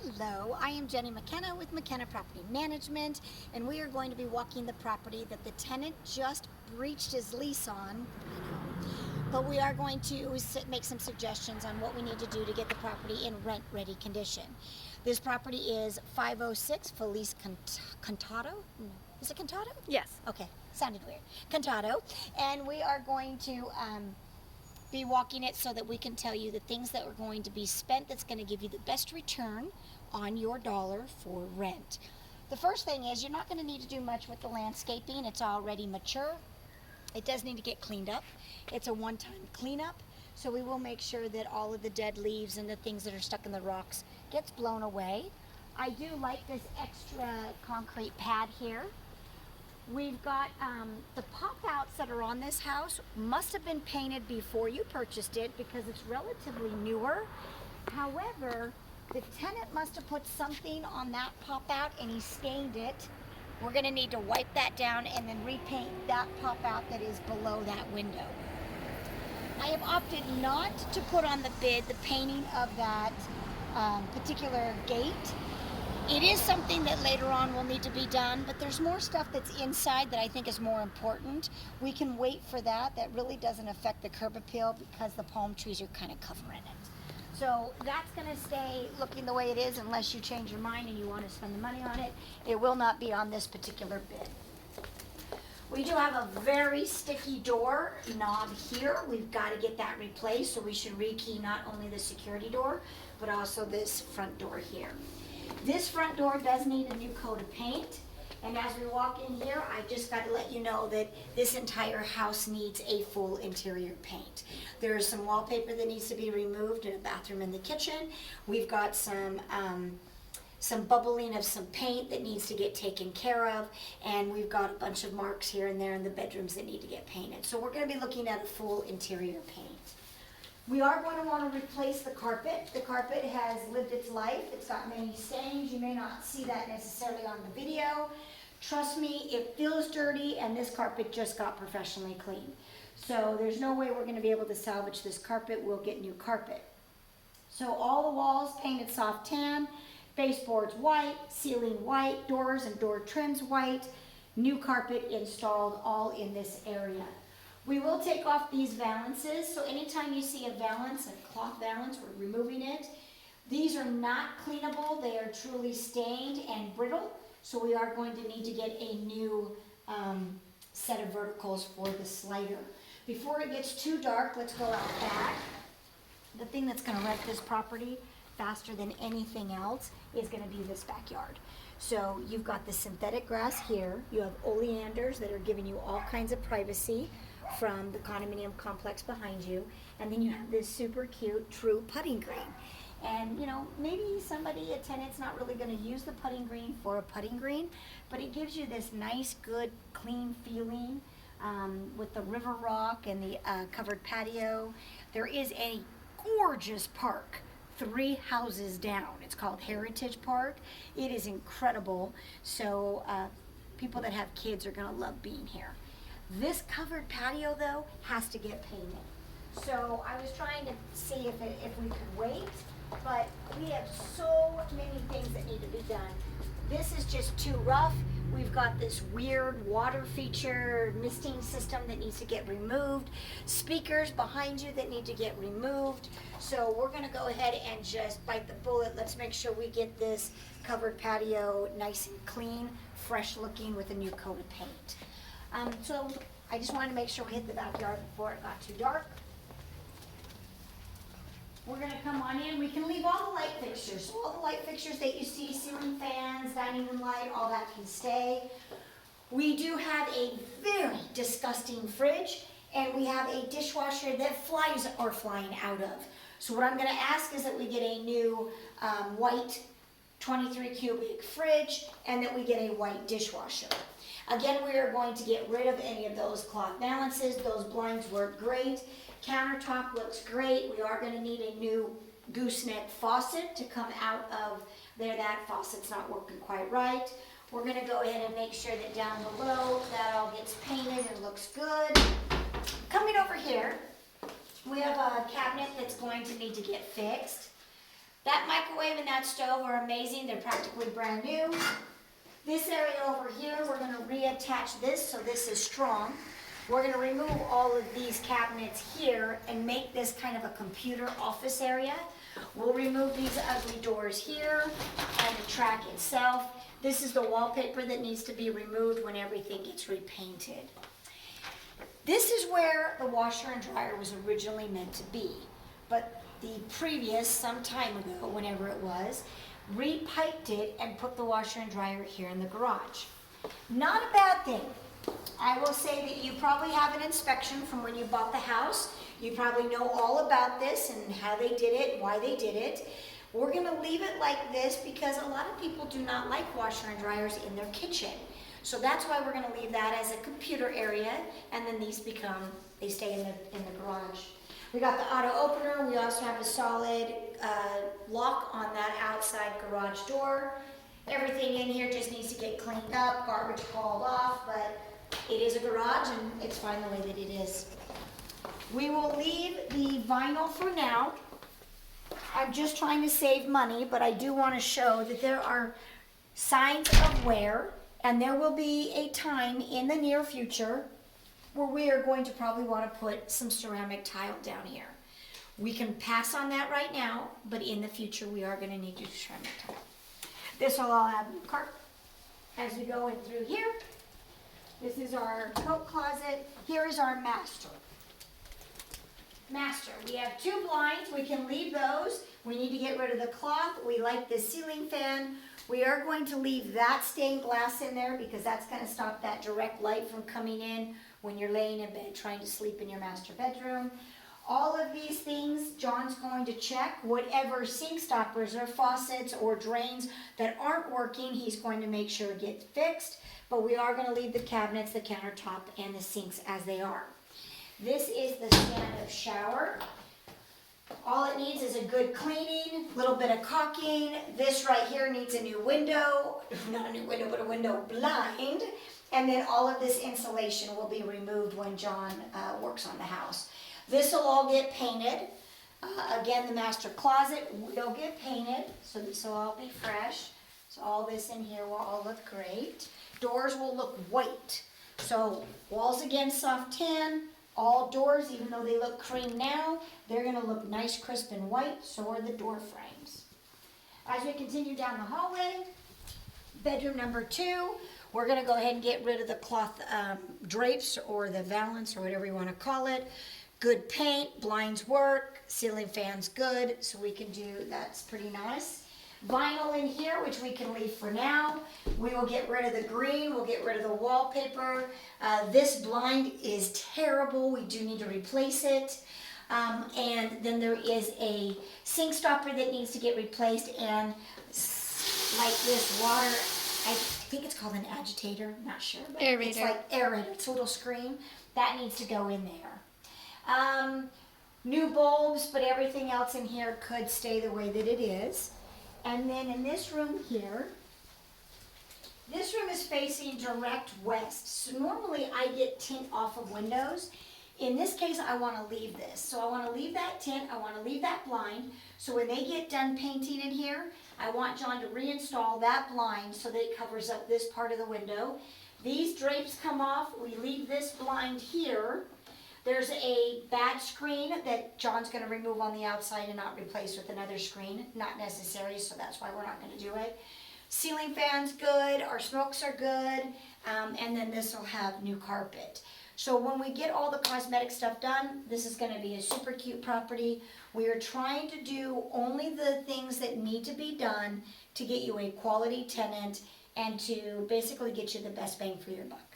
Hello, I am Jenny McKenna with McKenna Property Management, and we are going to be walking the property that the tenant just breached his lease on. But we are going to make some suggestions on what we need to do to get the property in rent-ready condition. This property is 506 Feliz Contado. Is it Contado? Yes. Okay, sounded weird. Contado, and we are going to be walking it so that we can tell you the things that are going to be spent that's going to give you the best return on your dollar for rent. The first thing is you're not going to need to do much with the landscaping. It's already mature. It does need to get cleaned up. It's a one-time cleanup, so we will make sure that all of the dead leaves and the things that are stuck in the rocks gets blown away. I do like this extra concrete pad here. We've got the pop-outs that are on this house must have been painted before you purchased it because it's relatively newer. However, the tenant must have put something on that pop-out and he stained it. We're going to need to wipe that down and then repaint that pop-out that is below that window. I have opted not to put on the bid the painting of that particular gate. It is something that later on will need to be done, but there's more stuff that's inside that I think is more important. We can wait for that. That really doesn't affect the curb appeal because the palm trees are kind of covering it. So that's going to stay looking the way it is unless you change your mind and you want to spend the money on it. It will not be on this particular bid. We do have a very sticky door knob here. We've got to get that replaced, so we should rekey not only the security door, but also this front door here. This front door does need a new coat of paint, and as we walk in here, I just got to let you know that this entire house needs a full interior paint. There is some wallpaper that needs to be removed in a bathroom and the kitchen. We've got some bubbling of some paint that needs to get taken care of, and we've got a bunch of marks here and there in the bedrooms that need to get painted. So we're going to be looking at a full interior paint. We are going to want to replace the carpet. The carpet has lived its life. It's got many stains. You may not see that necessarily on the video. Trust me, it feels dirty, and this carpet just got professionally cleaned. So there's no way we're going to be able to salvage this carpet. We'll get new carpet. So all the walls painted soft tan, baseboards white, ceiling white, doors and door trims white, new carpet installed all in this area. We will take off these valances, so anytime you see a valance, a cloth valance, we're removing it. These are not cleanable. They are truly stained and brittle, so we are going to need to get a new set of verticals for the slider. Before it gets too dark, let's go out back. The thing that's going to wreck this property faster than anything else is going to be this backyard. So you've got the synthetic grass here. You have oleanders that are giving you all kinds of privacy from the condominium complex behind you, and then you have this super cute true putting green. And you know, maybe a tenant's not really going to use the putting green for a putting green, but it gives you this nice, good, clean feeling with the river rock and the covered patio. There is a gorgeous park 3 houses down. It's called Heritage Park. It is incredible. So people that have kids are going to love being here. This covered patio, though, has to get painted. So I was trying to see if we could wait, but we have so many things that need to be done. This is just too rough. We've got this weird water feature misting system that needs to get removed. Speakers behind you that need to get removed. So we're going to go ahead and just bite the bullet. Let's make sure we get this covered patio nice and clean, fresh looking with a new coat of paint. So I just wanted to make sure we hit the backyard before it got too dark. We're going to come on in. We can leave all the light fixtures. So all the light fixtures that you see, ceiling fans, dining room light, all that can stay. We do have a very disgusting fridge, and we have a dishwasher that flies are flying out of. So what I'm going to ask is that we get a new white 23 cubic fridge, and that we get a white dishwasher. Again, we are going to get rid of any of those cloth balances. Those blinds work great. Countertop looks great. We are going to need a new gooseneck faucet to come out of there. That faucet's not working quite right. We're going to go ahead and make sure that down below that all gets painted and looks good. Coming over here, we have a cabinet that's going to need to get fixed. That microwave and that stove are amazing. They're practically brand new. This area over here, we're going to reattach this so this is strong. We're going to remove all of these cabinets here and make this kind of a computer office area. We'll remove these ugly doors here and the track itself. This is the wallpaper that needs to be removed when everything gets repainted. This is where the washer and dryer was originally meant to be, but the previous, some time ago, whenever it was, repiped it and put the washer and dryer here in the garage. Not a bad thing. I will say that you probably have an inspection from when you bought the house. You probably know all about this and how they did it, why they did it. We're going to leave it like this because a lot of people do not like washer and dryers in their kitchen. So that's why we're going to leave that as a computer area, and then these they stay in the garage. We got the auto opener. We also have a solid lock on that outside garage door. Everything in here just needs to get cleaned up, garbage hauled off, but it is a garage and it's fine the way that it is. We will leave the vinyl for now. I'm just trying to save money, but I do want to show that there are signs of wear, and there will be a time in the near future where we are going to probably want to put some ceramic tile down here. We can pass on that right now, but in the future we are going to need to do ceramic tile. This will all have new carpet as we go in through here. This is our coat closet. Here is our master. We have 2 blinds. We can leave those. We need to get rid of the cloth. We like this ceiling fan. We are going to leave that stained glass in there because that's going to stop that direct light from coming in when you're laying in bed trying to sleep in your master bedroom. All of these things, John's going to check. Whatever sink stoppers or faucets or drains that aren't working, he's going to make sure it gets fixed. But we are going to leave the cabinets, the countertop, and the sinks as they are. This is the stand-up shower. All it needs is a good cleaning, a little bit of caulking. This right here needs a new window, not a new window, but a window blind. And then all of this insulation will be removed when John works on the house. This will all get painted. Again, the master closet will get painted, so this will all be fresh. So all this in here will all look great. Doors will look white. So walls again soft tan. All doors, even though they look cream now, they're going to look nice, crisp, and white. So are the door frames. As we continue down the hallway, bedroom number 2, we're going to go ahead and get rid of the cloth drapes or the valance or whatever you want to call it. Good paint, blinds work, ceiling fans good, so we can do, that's pretty nice. Vinyl in here, which we can leave for now. We will get rid of the green, we'll get rid of the wallpaper. This blind is terrible, we do need to replace it. And then there is a sink stopper that needs to get replaced, and like this water, I think it's called an agitator, I'm not sure. But aerator. It's like aerator, it's a little screen. That needs to go in there. New bulbs, but everything else in here could stay the way that it is. And then in this room here, this room is facing direct west. So normally I get tint off of windows. In this case, I want to leave this. So I want to leave that tint, I want to leave that blind. So when they get done painting in here, I want John to reinstall that blind so that it covers up this part of the window. These drapes come off, we leave this blind here. There's a bad screen that John's going to remove on the outside and not replace with another screen. Not necessary, so that's why we're not going to do it. Ceiling fan's good, our smokes are good, and then this will have new carpet. So when we get all the cosmetic stuff done, this is going to be a super cute property. We are trying to do only the things that need to be done to get you a quality tenant and to basically get you the best bang for your buck.